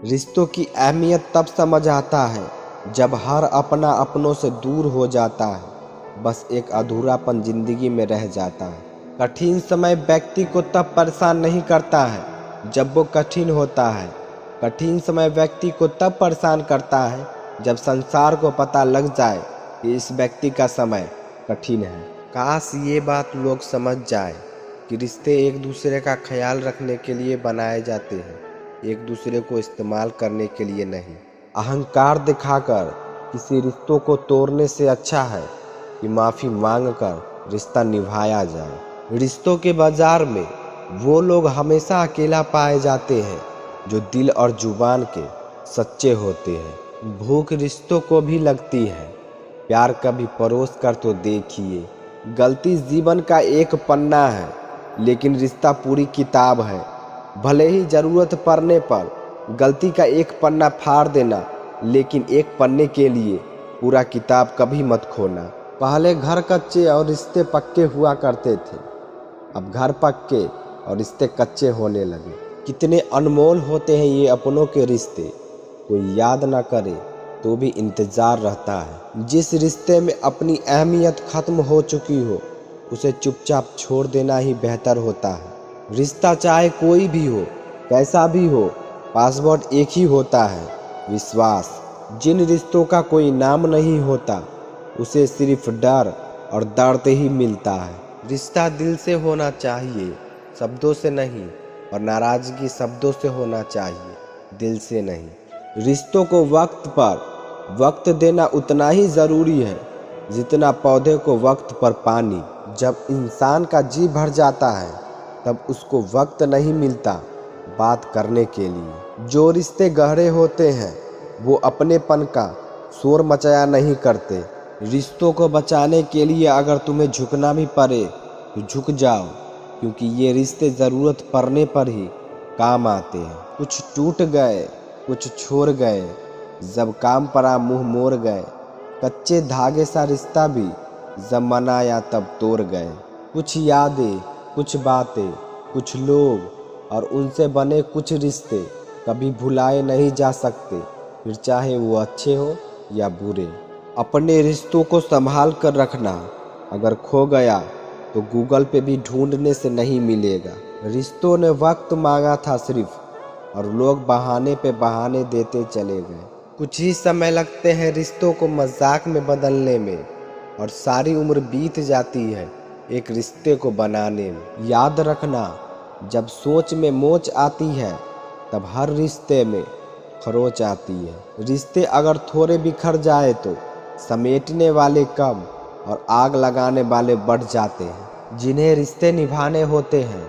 रिश्तों की अहमियत तब समझ आता है जब हर अपना अपनों से दूर हो जाता है। बस एक अधूरापन जिंदगी में रह जाता है। कठिन समय व्यक्ति को तब परेशान नहीं करता है जब वो कठिन होता है। कठिन समय व्यक्ति को तब परेशान करता है जब संसार को पता लग जाए कि इस व्यक्ति का समय कठिन है। काश ये बात लोग समझ जाए कि रिश्ते एक दूसरे का ख्याल रखने के लिए बनाए जाते हैं, एक दूसरे को इस्तेमाल करने के लिए नहीं। अहंकार दिखाकर किसी रिश्तों को तोड़ने से अच्छा है कि माफ़ी मांगकर रिश्ता निभाया जाए। रिश्तों के बाजार में वो लोग हमेशा अकेला पाए जाते हैं जो दिल और जुबान के सच्चे होते हैं। भूख रिश्तों को भी लगती है, प्यार कभी परोस कर तो देखिए। गलती जीवन का एक पन्ना है लेकिन रिश्ता पूरी किताब है। भले ही ज़रूरत पड़ने पर गलती का एक पन्ना फाड़ देना, लेकिन एक पन्ने के लिए पूरा किताब कभी मत खोना। पहले घर कच्चे और रिश्ते पक्के हुआ करते थे, अब घर पक्के और रिश्ते कच्चे होने लगे। कितने अनमोल होते हैं ये अपनों के रिश्ते, कोई याद ना करे तो भी इंतज़ार रहता है। जिस रिश्ते में अपनी अहमियत ख़त्म हो चुकी हो उसे चुपचाप छोड़ देना ही बेहतर होता है। रिश्ता चाहे कोई भी हो, कैसा भी हो, पासवर्ड एक ही होता है, विश्वास। जिन रिश्तों का कोई नाम नहीं होता उसे सिर्फ डर और दर्द ही मिलता है। रिश्ता दिल से होना चाहिए, शब्दों से नहीं, और नाराज़गी शब्दों से होना चाहिए, दिल से नहीं। रिश्तों को वक्त पर वक्त देना उतना ही ज़रूरी है जितना पौधे को वक्त पर पानी। जब इंसान का जी भर जाता है तब उसको वक्त नहीं मिलता बात करने के लिए। जो रिश्ते गहरे होते हैं वो अपनेपन का शोर मचाया नहीं करते। रिश्तों को बचाने के लिए अगर तुम्हें झुकना भी पड़े तो झुक जाओ, क्योंकि ये रिश्ते ज़रूरत पड़ने पर ही काम आते हैं। कुछ टूट गए, कुछ छोड़ गए, जब काम पड़ा मुंह मोड़ गए। कच्चे धागे सा रिश्ता भी जब मनाया तब तोड़ गए। कुछ यादें, कुछ बातें, कुछ लोग और उनसे बने कुछ रिश्ते कभी भुलाए नहीं जा सकते, फिर चाहे वो अच्छे हो या बुरे। अपने रिश्तों को संभाल कर रखना, अगर खो गया तो गूगल पे भी ढूंढने से नहीं मिलेगा। रिश्तों ने वक्त मांगा था सिर्फ, और लोग बहाने पे बहाने देते चले गए। कुछ ही समय लगते हैं रिश्तों को मजाक में बदलने में, और सारी उम्र बीत जाती है एक रिश्ते को बनाने में। याद रखना, जब सोच में मोच आती है तब हर रिश्ते में खरोच आती है। रिश्ते अगर थोड़े बिखर जाए तो समेटने वाले कम और आग लगाने वाले बढ़ जाते हैं। जिन्हें रिश्ते निभाने होते हैं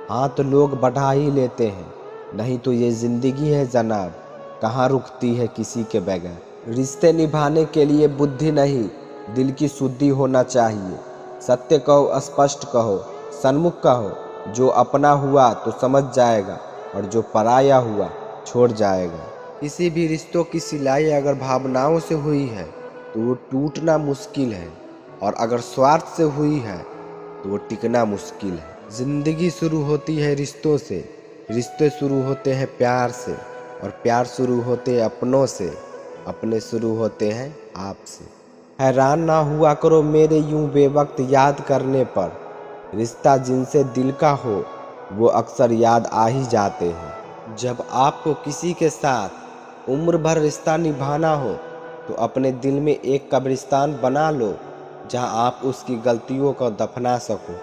हाथ लोग बढ़ा ही लेते हैं, नहीं तो ये ज़िंदगी है जनाब, कहाँ रुकती है किसी के बगैर। रिश्ते निभाने के लिए बुद्धि नहीं, दिल की शुद्धि होना चाहिए। सत्य कहो, स्पष्ट कहो, सन्मुख कहो। जो अपना हुआ तो समझ जाएगा और जो पराया हुआ छोड़ जाएगा। किसी भी रिश्तों की सिलाई अगर भावनाओं से हुई है तो वो टूटना मुश्किल है, और अगर स्वार्थ से हुई है तो वो टिकना मुश्किल है। जिंदगी शुरू होती है रिश्तों से, रिश्ते शुरू होते हैं प्यार से, और प्यार शुरू होते हैं अपनों से, अपने शुरू होते हैं आपसे। हैरान ना हुआ करो मेरे यूं बेवक्त याद करने पर, रिश्ता जिनसे दिल का हो वो अक्सर याद आ ही जाते हैं। जब आपको किसी के साथ उम्र भर रिश्ता निभाना हो तो अपने दिल में एक कब्रिस्तान बना लो जहां आप उसकी गलतियों को दफना सको।